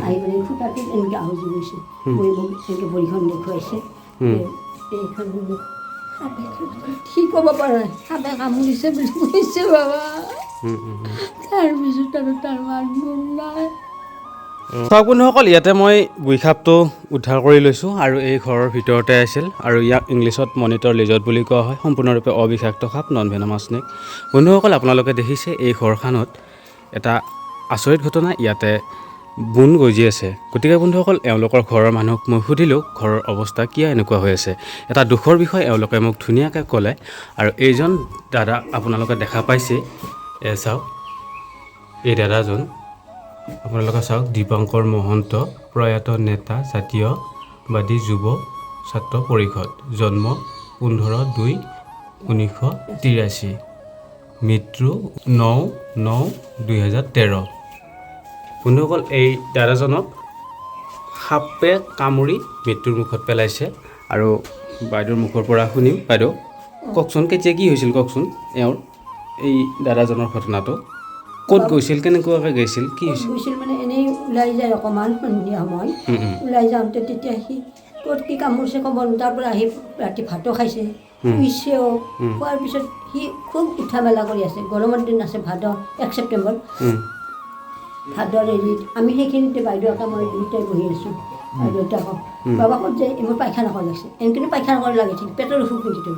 আহি মানে খুটাটোত এনেকৈ আহুজি গৈছে মই মোক এনেকৈ ভৰিখন দেখুৱাইছে এইখন কি ক'ব পৰা নাই সাপে কামুৰিছে বুলি কৈছে বাবা তাৰপিছত আৰু তাৰ মাত মোৰ নাই। চাওক বন্ধুসকল, ইয়াতে মই গুইসাপটো উদ্ধাৰ কৰি লৈছোঁ আৰু এই ঘৰৰ ভিতৰতে আছিল আৰু ইয়াক ইংলিছত মনিটৰ লিজৰ্ড বুলি কোৱা হয়। সম্পূৰ্ণৰূপে অবিষাক্ত সাপ, নন ভেনমাছ স্নেক। বন্ধুসকল, আপোনালোকে দেখিছে এই ঘৰখনত এটা আচৰিত ঘটনা, ইয়াতে বোন গজি আছে। গতিকে বন্ধুসকল, এওঁলোকৰ ঘৰৰ মানুহক মই সুধিলোঁ ঘৰৰ অৱস্থা কিয় এনেকুৱা হৈ আছে। এটা দুখৰ বিষয় এওঁলোকে মোক ধুনীয়াকৈ ক'লে। আৰু এইজন দাদা আপোনালোকে দেখা পাইছে, চাওক এই দাদাজন আপোনালোকে চাওক, দীপংকৰ মহন্ত, প্ৰয়াত নেতা, জাতীয়বাদী যুৱ ছাত্ৰ পৰিষদ, জন্ম 15/2/1983, মৃত্যু 9/9/2013। বন্ধুসকল, এই দাদাজনক সাপে কামুৰি মৃত্যুৰ মুখত পেলাইছে। আৰু বাইদেউৰ মুখৰ পৰা শুনিম। বাইদেউ কওকচোন, কেতিয়া কি হৈছিল কওকচোন, এওঁৰ এই দাদাজনৰ ঘটনাটো ক'ত গৈছিল, কেনেকুৱাকৈ গৈছিল, কি হৈছিল? গৈছিল মানে এনেই ওলাই যায় অকণমান সন্ধিয়া সময় ওলাই যাওঁতে তেতিয়া সি ক'ত কি কামুৰিছে ক'ব নোৱাৰোঁ। তাৰ পৰা আহি ৰাতি ভাতো খাইছে, শুইছেও। খোৱাৰ পিছত সি খুব উঠা মেলা কৰি আছে। গৰমৰ দিন আছে, ভাদ 1 ছেপ্টেম্বৰ, ভাদৰ হেৰিত আমি সেইখিনিতে বাইদেউ এটা মই দুয়োটাই বহি আছোঁ। বাইদেউতাকক বাবা ক'ত যায়, মোৰ পায়খানা কৰা লাগিছে, এনেকৈ পায়খানা কৰা লাগি থাকে, পেটৰ অসুখ নেকি তোৰ?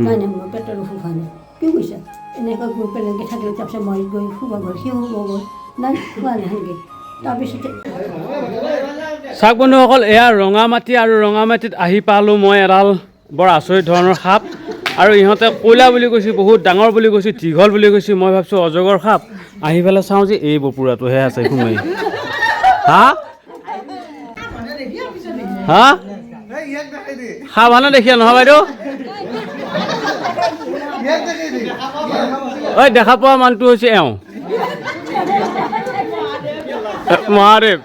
নাই নাই, মোৰ পেটৰ অসুখ হোৱা নাই। কি কৈছা? এনেকৈ গৈ পেলাই থাকিলে তাৰপিছত মই গৈ শুব গ'ল, সি শুব গ'ল, নাই হোৱা নাই সেনেকৈ। তাৰপিছতে চাওক বন্ধুসকল, এয়া ৰঙামাটি আৰু ৰঙামাটিত আহি পালোঁ মই এডাল বৰ আচৰিত ধৰণৰ সাপ। আৰু ইহঁতে কয়লা বুলি কৈছে, বহুত ডাঙৰ বুলি কৈছে, দীঘল বুলি কৈছে। মই ভাবিছোঁ অজগৰ সাপ, আহি পেলাই চাওঁ যে এই বপুৰাটোহে আছে সোমাই। হা হা সাৱধানে দেখিয়া নহয় বাইদেউ, ঐ দেখা পোৱা মানুহটো হৈছে এওঁ মহাদেৱ।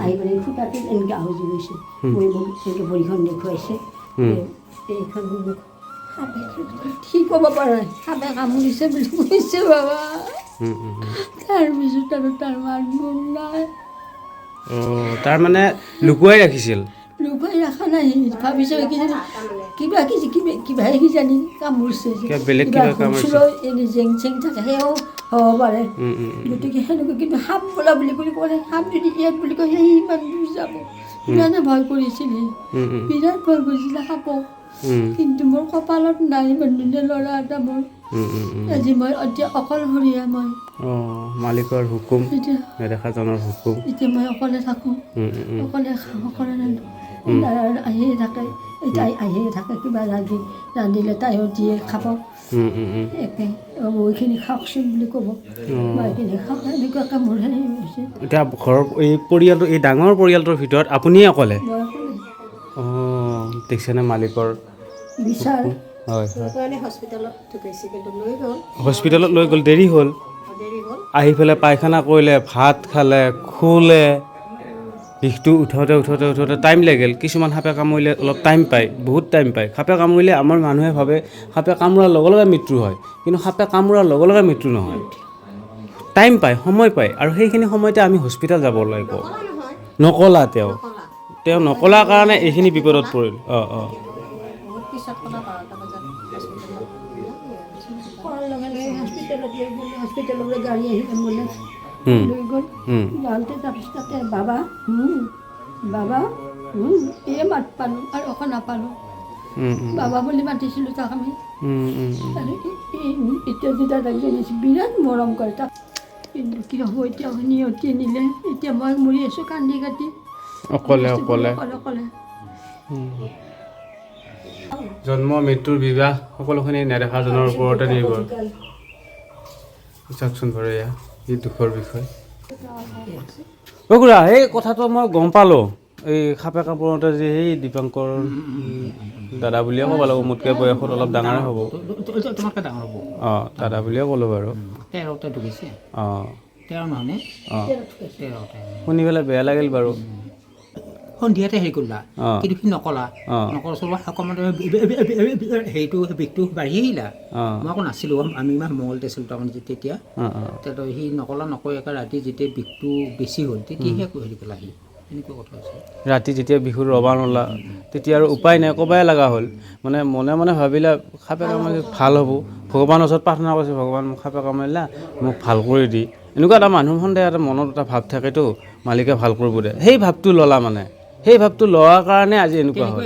আহি মানে খুটাটোত এনেকৈ আহুজি গৈছে মই মোক এনেকৈ ভৰিখন দেখুৱাইছে এইখন সাপে কি ক'ব পৰা নাই সাপে কামুৰিছে বুলি কৈছে বাবা। তাৰপিছত আৰু তাৰ মাত মোৰ নাই। তাৰমানে লুকুৱাই ৰাখিছিল? লুকুৱাই ৰখা নাই, ভাবিছোঁ কিবা কিবাহে কিজানি কামুৰিছে, এনে জেং চেং থাকে সেয়াও হ'ব পাৰে। গতিকে সেনেকুৱা কিন্তু সাপ বোলা বুলি ক'লে, সাপ যদি ইয়াত বুলি কয় সেই ইমান দূৰ যাব, ইমানে ভয় কৰিছিলে, বিৰাট ভয় কৰিছিলে সাপক। কিন্তু মোৰ কপালত নাই মানুহে ল'ৰা এটা মোৰ। আজি মই এতিয়া অকলশৰীয়া, মই মালিকৰ হুকুম, নেদেখাজনৰ হুকুম। এতিয়া মই অকলে থাকোঁ, অকলে অকলে আহিয়ে থাকে, তাই আহিয়ে থাকে, কিবা ৰান্ধিলে তাইও দিয়ে খাব, একে মইখিনি খাওকচোন বুলি ক'ব, মইখিনি খাওক, এনেকুৱাকৈ মোৰ হেৰি হৈছে। এতিয়া ঘৰৰ এই পৰিয়ালটো, এই ডাঙৰ পৰিয়ালটোৰ ভিতৰত আপুনিয়ে অকলে? মই অকলে। দেখিছেনে মালিকৰ বিচাৰ হয় হস্পিটেলত লৈ গ'ল, দেৰি হ'ল, আহি পেলাই পায়খানা কৰিলে, ভাত খালে, শুলে, বিষটো উঠোতে টাইম লাগিল। কিছুমান সাপে কামুৰিলে অলপ টাইম পায়, বহুত টাইম পায়। সাপে কামুৰিলে আমাৰ মানুহে ভাবে সাপে কামোৰাৰ লগে লগে মৃত্যু হয়, কিন্তু সাপে কামোৰাৰ লগে লগে মৃত্যু নহয়, টাইম পায়, সময় পায়। আৰু সেইখিনি সময়তে আমি হস্পিটেল যাব লাগিব। নকলা তেওঁ নকলাৰ কাৰণে এইখিনি বিপদত পৰিল। হস্পিটেললৈ গাড়ী আহি এম্বুলেঞ্চ লৈ গ'ল, যাওঁতে তাৰপিছত তাতে বাবা এই মাত পালোঁ আৰু অকণ নাপালোঁ। বাবা বুলি মাতিছিলোঁ তাক আমি। আৰু এতিয়া দুটা দাগজনী বিৰাট মৰম কৰে তাক, কিন্তু কি হ'ব এতিয়া নিয়তি নিলে। এতিয়া মই মৰি আছোঁ কান্দি কাটি, অকলে অকলে। জন্ম, মৃত্যুৰ বিবাহ সকলোখিনি নেদেখাজনৰ ওপৰতে নিৰ্ভৰ। চাওকচোন বাৰু, এয়া কি দুখৰ বিষয়। খুৰা, এই কথাটো মই গম পালোঁ, এই সাপে কামোৰোতে যে সেই দীপংকৰ দাদা বুলিয়ে ক'ব লাগিব, মোতকৈ বয়সত অলপ ডাঙৰে হ'ব। দাদা বুলিয়ে ক'লোঁ বাৰু। শুনি পেলাই বেয়া লাগিল বাৰু। সন্ধিয়াতে হেৰি কৰিলা অঁ। কিন্তু সি নকলা অঁ। নকলা চলোৱা অকণমান হেৰিটো বিষটো বাঢ়ি আহিলা অঁ মই আকৌ নাছিলোঁ আমি ইমান মঙলতে আছিলোঁ তাৰমানে তেতিয়া অঁ অঁ তেতিয়া সি নকলা নকয় একে ৰাতি যেতিয়া বিষটো বেছি হ'ল তেতিয়াহে হেৰি কৰিলা সি এনেকুৱা কথা হৈছে ৰাতি যেতিয়া বিহুৰ ৰবা নলা তেতিয়া আৰু উপায় নাই ক'বাই লগা হ'ল মানে মনে মনে ভাবিলে সাপে কামুৰিলে ভাল হ'ব ভগৱানৰ ওচৰত প্ৰাৰ্থনা কৰিছোঁ ভগৱান মোক সাপে কামুৰিলা মোক ভাল কৰি দি এনেকুৱা এটা মানুহ সন্দেহ এটা মনত এটা ভাৱ থাকেতো মালিকে ভাল কৰিব দে সেই ভাৱটো ল'লা মানে সেই ভাৱটো লোৱাৰ কাৰণে আজি এনেকুৱা হয়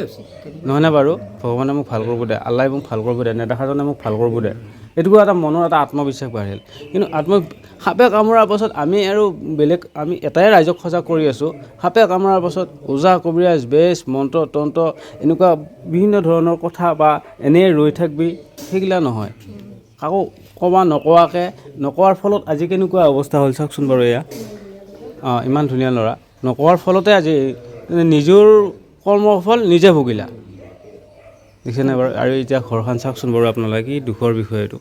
নহয়নে বাৰু ভগৱানে মোক ভাল কৰিব দে আল্লাই মোক ভাল কৰিব দে নেদেখাজনে মোক ভাল কৰিব দে এইটো এটা মনৰ এটা আত্মবিশ্বাস বাঢ়িল কিন্তু সাপে কামোৰাৰ পাছত আমি আৰু বেলেগ আমি এটাই ৰাইজক সজাগ কৰি আছোঁ সাপে কামোৰাৰ পাছত ওজা কবিৰাজ বেজ মন্ত্ৰ তন্ত্ৰ এনেকুৱা বিভিন্ন ধৰণৰ কথা বা এনেই ৰৈ থাকবি সেইগিলা নহয় কাকো ক'বা নকোৱাৰ ফলত আজি কেনেকুৱা অৱস্থা হ'ল চাওকচোন বাৰু এয়া ইমান ধুনীয়া ল'ৰা নকোৱাৰ ফলতে আজি নিজৰ কৰ্মফল নিজে ভুগিলা দেখিছেনে বাৰু আৰু এতিয়া ঘৰখন চাওকচোন বাৰু আপোনালোকে কি দুখৰ বিষয় এইটো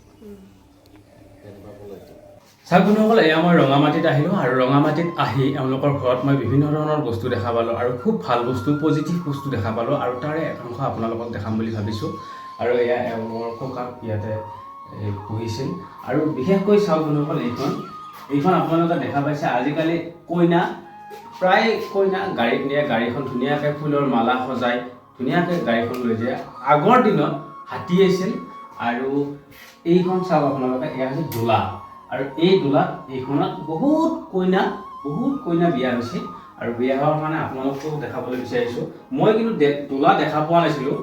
চাওক বন্ধুসকল এয়া মই ৰঙামাটিত আহিলোঁ আৰু ৰঙামাটিত আহি এওঁলোকৰ ঘৰত মই বিভিন্ন ধৰণৰ বস্তু দেখা পালোঁ আৰু খুব ভাল বস্তু পজিটিভ বস্তু দেখা পালোঁ আৰু তাৰে একাংশ আপোনালোকক দেখাম বুলি ভাবিছোঁ আৰু এয়া এওঁলোকৰ ককাক ইয়াতে পুহিছিল আৰু বিশেষকৈ চাওক বন্ধুসকল এইখন আপোনালোকে দেখা পাইছে আজিকালি কইনা প্ৰায় কইনা গাড়ীত নিয়ে গাড়ীখন ধুনীয়াকৈ ফুলৰ মালা সজাই ধুনীয়াকৈ গাড়ীখন লৈ যায় আগৰ দিনত হাতী আছিল আৰু এইখন চাওক আপোনালোকে এয়া হৈছে দোলা আৰু এই দোলাত এইখনত বহুত কইনা বিয়া হৈছে আৰু বিয়া হোৱাৰ কাৰণে আপোনালোকক দেখাবলৈ বিচাৰিছোঁ মই কিন্তু দোলা দেখা পোৱা নাছিলোঁ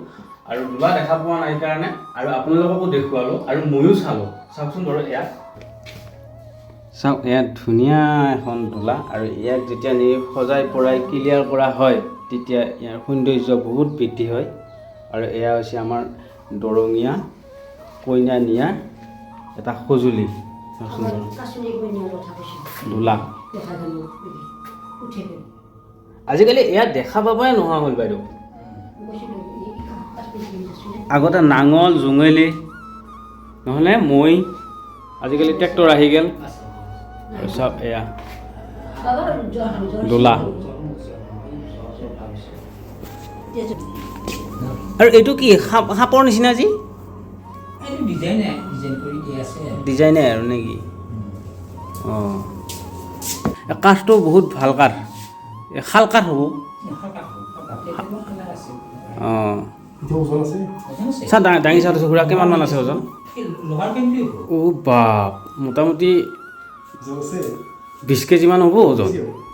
আৰু দোলা দেখা পোৱা নাই কাৰণে আৰু আপোনালোককো দেখুৱালোঁ আৰু ময়ো চালোঁ চাওকচোন বাৰু ইয়াত চাওক ইয়াত ধুনীয়া এখন দোলা আৰু ইয়াক যেতিয়া নি সজাই পৰাই ক্লিয়াৰ কৰা হয় তেতিয়া ইয়াৰ সৌন্দৰ্য বহুত বৃদ্ধি হয় আৰু এয়া হৈছে আমাৰ দৰঙীয়া কইনা নিয়াৰ এটা সঁজুলি দোলা আজিকালি ইয়াত দেখা পাবই নোহোৱা হ'ল বাইদেউ আগতে নাঙল জোঙেলি নহ'লে মৈ আজিকালি ট্ৰেক্টৰ আহি গ'ল চব এয়া দোলা আৰু এইটো কি সাপৰ নিচিনা যি ডিজাইনে আৰু নেকি অঁ কাঠটো বহুত ভাল কাঠ শাল কাঠ হ'ব অঁ চা দাঙি চাওঁ খুৰা কিমানমান আছে ওজন অ' বাপ মোটামুটি 20 কেজিমান হ'ব ওজন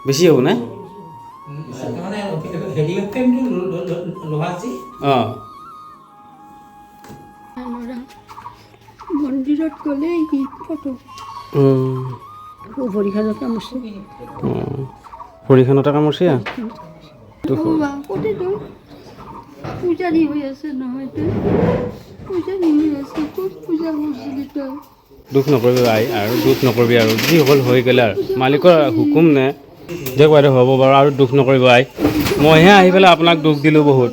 বেছি হ'ব নে অঁ মন্দিৰত গ'লে কি ফটো ভৰিখনত কামুৰছে ভৰিখনতে কামুৰছে পূজাৰী হৈ আছে নহয় পূজাৰী হৈ আছে ক'ত পূজা কৰিছিলি তই দুখ নকৰিবি আই আৰু দুখ নকৰিবি আৰু যি হ'ল হৈ গ'লে আৰু মালিকৰ হুকুম নে যে বাইদেউ হ'ব বাৰু আৰু দুখ নকৰিব আই মইহে আহি পেলাই আপোনাক দুখ দিলোঁ বহুত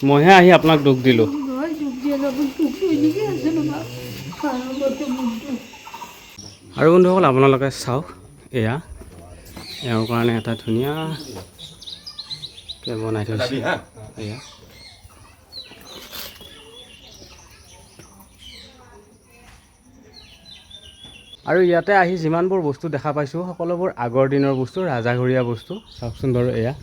মইহে আহি আপোনাক দুখ দিলোঁ আৰু বন্ধুসকল আপোনালোকে চাওক এয়া এওঁৰ কাৰণে এটা ধুনীয়াকৈ বনাই থৈছে এয়া আৰু ইয়াতে আহি যিমানবোৰ বস্তু দেখা পাইছোঁ সকলোবোৰ আগৰ দিনৰ বস্তু ৰাজাঘৰীয়া বস্তু চাওকচোন বাৰু এয়া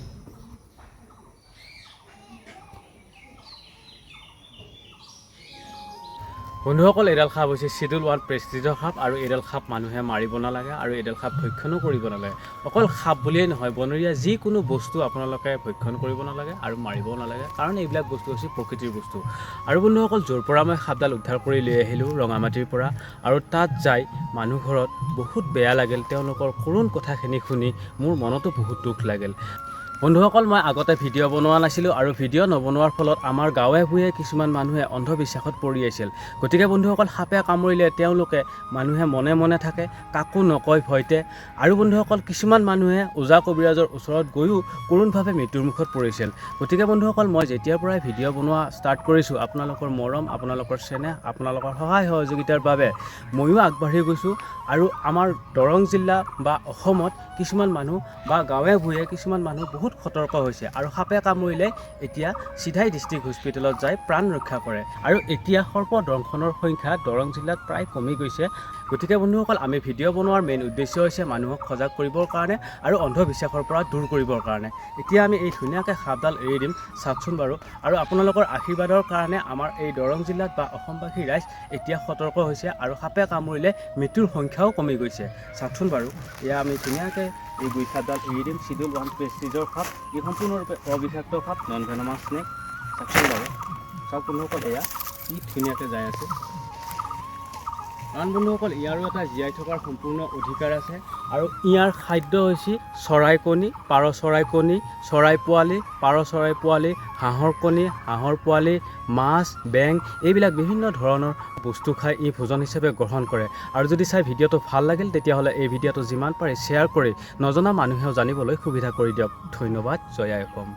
বন্ধুসকল এইডাল সাপ হৈছে চিডুল ওৱান প্ৰেষ্টিজৰ সাপ আৰু এইডাল সাপ মানুহে মাৰিব নালাগে আৰু এইডাল সাপ ভক্ষণো কৰিব নালাগে অকল সাপ বুলিয়েই নহয় বনৰীয়া যিকোনো বস্তু আপোনালোকে ভক্ষণ কৰিব নালাগে আৰু মাৰিবও নালাগে কাৰণ এইবিলাক বস্তু হৈছে প্ৰকৃতিৰ বস্তু আৰু বন্ধুসকল য'ৰ পৰা মই সাপডাল উদ্ধাৰ কৰি লৈ আহিলোঁ ৰঙামাটিৰ পৰা আৰু তাত যাই মানুহ ঘৰত বহুত বেয়া লাগিল তেওঁলোকৰ কৰুণ কথাখিনি শুনি মোৰ মনতো বহুত দুখ লাগিল বন্ধুসকল মই আগতে ভিডিঅ' বনোৱা নাছিলোঁ আৰু ভিডিঅ' নবনোৱাৰ ফলত আমাৰ গাঁৱে ভূঞে কিছুমান মানুহে অন্ধবিশ্বাসত পৰি আছিল গতিকে বন্ধুসকল সাপে কামুৰিলে তেওঁলোকে মানুহে মনে মনে থাকে কাকো নকয় ভয়তে আৰু বন্ধুসকল কিছুমান মানুহে ওজা কবিৰাজৰ ওচৰত গৈও কৰুণভাৱে মৃত্যুৰ মুখত পৰিছিল গতিকে বন্ধুসকল মই যেতিয়াৰ পৰাই ভিডিঅ' বনোৱা ষ্টাৰ্ট কৰিছোঁ আপোনালোকৰ মৰম আপোনালোকৰ চেনেহ আপোনালোকৰ সহায় সহযোগিতাৰ বাবে ময়ো আগবাঢ়ি গৈছোঁ আৰু আমাৰ দৰং জিলা বা অসমত কিছুমান মানুহ বা গাঁৱে ভূঞে কিছুমান মানুহ বহুত বহুত সতৰ্ক হৈছে আৰু সাপে কামুৰিলে এতিয়া চিধাই ডিষ্ট্ৰিক্ট হস্পিটেলত যায় প্ৰাণ ৰক্ষা কৰে আৰু এতিয়া সৰ্প দংশনৰ সংখ্যা দৰং জিলাত প্ৰায় কমি গৈছে। গতিকে বন্ধুসকল আমি ভিডিঅ' বনোৱাৰ মেইন উদ্দেশ্য হৈছে মানুহক সজাগ কৰিবৰ কাৰণে আৰু অন্ধবিশ্বাসৰ পৰা দূৰ কৰিবৰ কাৰণে। এতিয়া আমি এই ধুনীয়াকৈ সাপডাল এৰি দিম, চাওকচোন বাৰু। আৰু আপোনালোকৰ আশীৰ্বাদৰ কাৰণে আমাৰ এই দৰং জিলাত বা অসমবাসী ৰাইজ এতিয়া সতৰ্ক হৈছে আৰু সাপে কামুৰিলে মৃত্যুৰ সংখ্যাও কমি গৈছে। চাওকচোন বাৰু, এয়া আমি ধুনীয়াকৈ এই গুই সাপডাল এৰি দিম। চিডুল 1 প্ৰেষ্টিজৰ সাপ, ই সম্পূৰ্ণৰূপে অবিষাক্ত সাপ, নন ভেনমাছ স্নেক। চাওকচোন বাৰু, চাওক বন্ধুসকল, এয়া কি ধুনীয়াকৈ যাই আছে। কাৰণ বন্ধুসকল ইয়াৰো এটা জীয়াই থকাৰ সম্পূৰ্ণ অধিকাৰ আছে আৰু ইয়াৰ খাদ্য হৈছে চৰাই কণী, পাৰ চৰাই কণী, চৰাই পোৱালি, পাৰ চৰাই পোৱালি, হাঁহৰ কণী, হাঁহৰ পোৱালি, মাছ, বেং, এইবিলাক বিভিন্ন ধৰণৰ বস্তু খাই ই ভোজন হিচাপে গ্ৰহণ কৰে। আৰু যদি চাই ভিডিঅ'টো ভাল লাগিল তেতিয়াহ'লে এই ভিডিঅ'টো যিমান পাৰে শ্বেয়াৰ কৰি নজনা মানুহেও জানিবলৈ সুবিধা কৰি দিয়ক। ধন্যবাদ। জয় আই অসম।